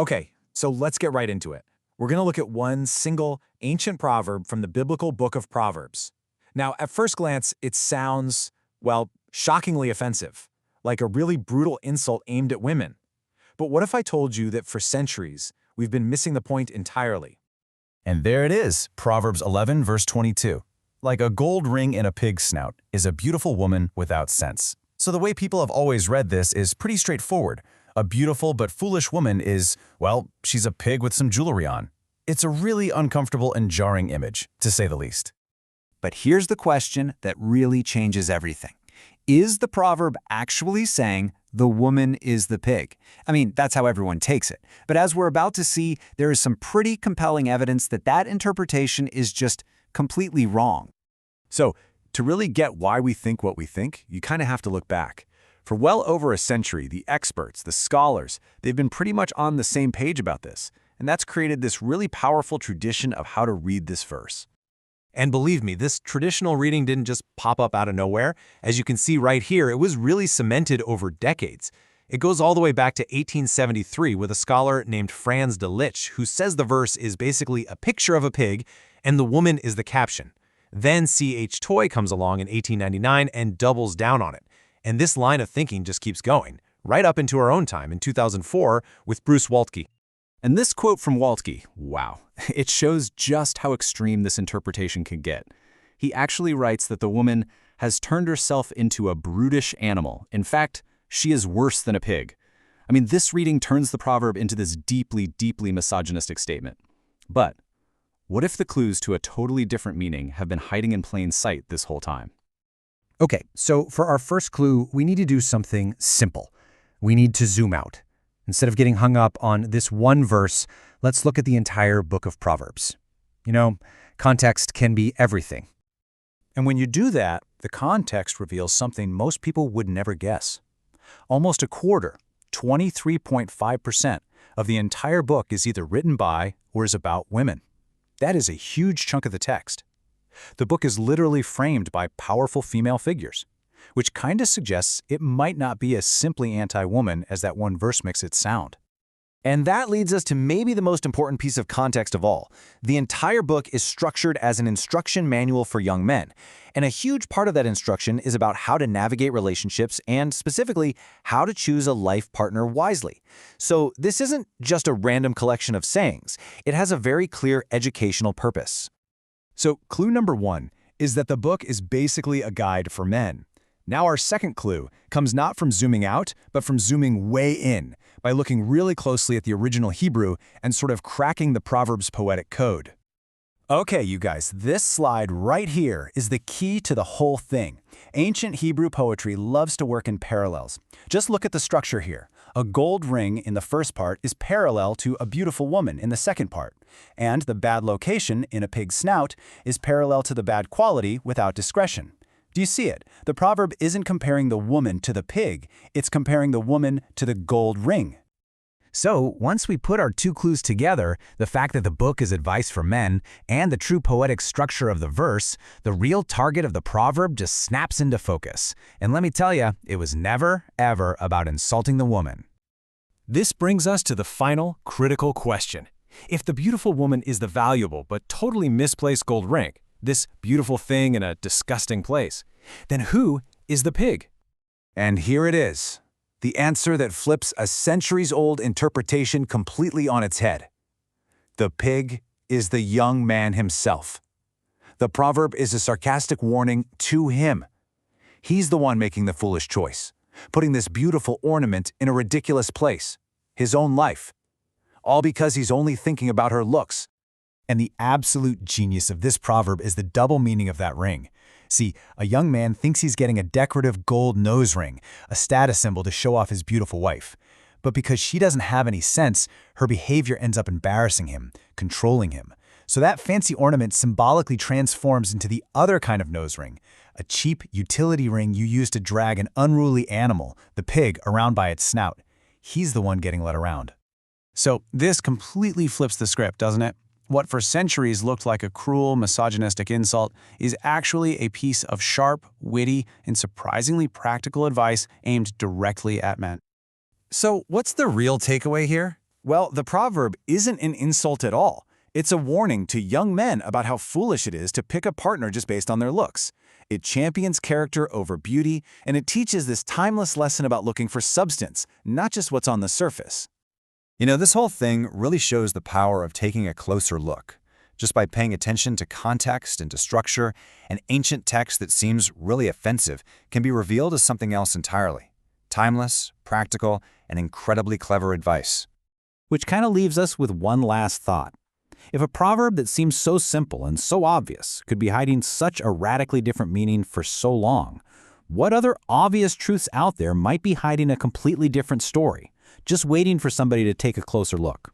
Okay, so let's get right into it. We're going to look at one single ancient proverb from the biblical book of Proverbs. Now, at first glance, it sounds, well, shockingly offensive, like a really brutal insult aimed at women. But what if I told you that for centuries, we've been missing the point entirely? And there it is, Proverbs 11, verse 22. Like a gold ring in a pig's snout is a beautiful woman without sense. So the way people have always read this is pretty straightforward. A beautiful but foolish woman is, well, she's a pig with some jewelry on. It's a really uncomfortable and jarring image, to say the least. But here's the question that really changes everything. Is the proverb actually saying the woman is the pig? I mean, that's how everyone takes it. But as we're about to see, there is some pretty compelling evidence that that interpretation is just completely wrong. So, to really get why we think what we think, you kind of have to look back. For well over a century, the experts, the scholars, they've been pretty much on the same page about this, and that's created this really powerful tradition of how to read this verse. And believe me, this traditional reading didn't just pop up out of nowhere. As you can see right here, it was really cemented over decades. It goes all the way back to 1873 with a scholar named Franz de Lich, who says the verse is basically a picture of a pig and the woman is the caption. Then C.H. Toy comes along in 1899 and doubles down on it. And this line of thinking just keeps going, right up into our own time in 2004 with Bruce Waltke. And this quote from Waltke, wow, it shows just how extreme this interpretation can get. He actually writes that the woman has turned herself into a brutish animal. In fact, she is worse than a pig. I mean, this reading turns the proverb into this deeply, deeply misogynistic statement. But what if the clues to a totally different meaning have been hiding in plain sight this whole time? Okay, so for our first clue, we need to do something simple. We need to zoom out. Instead of getting hung up on this one verse, let's look at the entire book of Proverbs. You know, context can be everything. And when you do that, the context reveals something most people would never guess. Almost a quarter, 23.5%, of the entire book is either written by or is about women. That is a huge chunk of the text. The book is literally framed by powerful female figures, which kind of suggests it might not be as simply anti-woman as that one verse makes it sound. And that leads us to maybe the most important piece of context of all. The entire book is structured as an instruction manual for young men, and a huge part of that instruction is about how to navigate relationships and, specifically, how to choose a life partner wisely. So this isn't just a random collection of sayings. It has a very clear educational purpose. So clue number one is that the book is basically a guide for men. Now our second clue comes not from zooming out, but from zooming way in, by looking really closely at the original Hebrew and sort of cracking the Proverbs poetic code. Okay, you guys, this slide right here is the key to the whole thing. Ancient Hebrew poetry loves to work in parallels. Just look at the structure here. A gold ring in the first part is parallel to a beautiful woman in the second part, and the bad location in a pig's snout is parallel to the bad quality without discretion. Do you see it? The proverb isn't comparing the woman to the pig, it's comparing the woman to the gold ring. So, once we put our two clues together, the fact that the book is advice for men and the true poetic structure of the verse, the real target of the proverb just snaps into focus. And let me tell you, it was never, ever about insulting the woman. This brings us to the final, critical question. If the beautiful woman is the valuable but totally misplaced gold ring, this beautiful thing in a disgusting place, then who is the pig? And here it is. The answer that flips a centuries-old interpretation completely on its head. The pig is the young man himself. The proverb is a sarcastic warning to him. He's the one making the foolish choice, putting this beautiful ornament in a ridiculous place, his own life. All because he's only thinking about her looks. And the absolute genius of this proverb is the double meaning of that ring. See, a young man thinks he's getting a decorative gold nose ring, a status symbol to show off his beautiful wife. But because she doesn't have any sense, her behavior ends up embarrassing him, controlling him. So that fancy ornament symbolically transforms into the other kind of nose ring, a cheap utility ring you use to drag an unruly animal, the pig, around by its snout. He's the one getting led around. So this completely flips the script, doesn't it? What for centuries looked like a cruel, misogynistic insult is actually a piece of sharp, witty, and surprisingly practical advice aimed directly at men. So what's the real takeaway here? Well, the proverb isn't an insult at all. It's a warning to young men about how foolish it is to pick a partner just based on their looks. It champions character over beauty, and it teaches this timeless lesson about looking for substance, not just what's on the surface. This whole thing really shows the power of taking a closer look. Just by paying attention to context and to structure, an ancient text that seems really offensive can be revealed as something else entirely. Timeless, practical, and incredibly clever advice. Which kind of leaves us with one last thought. If a proverb that seems so simple and so obvious could be hiding such a radically different meaning for so long, what other obvious truths out there might be hiding a completely different story, just waiting for somebody to take a closer look?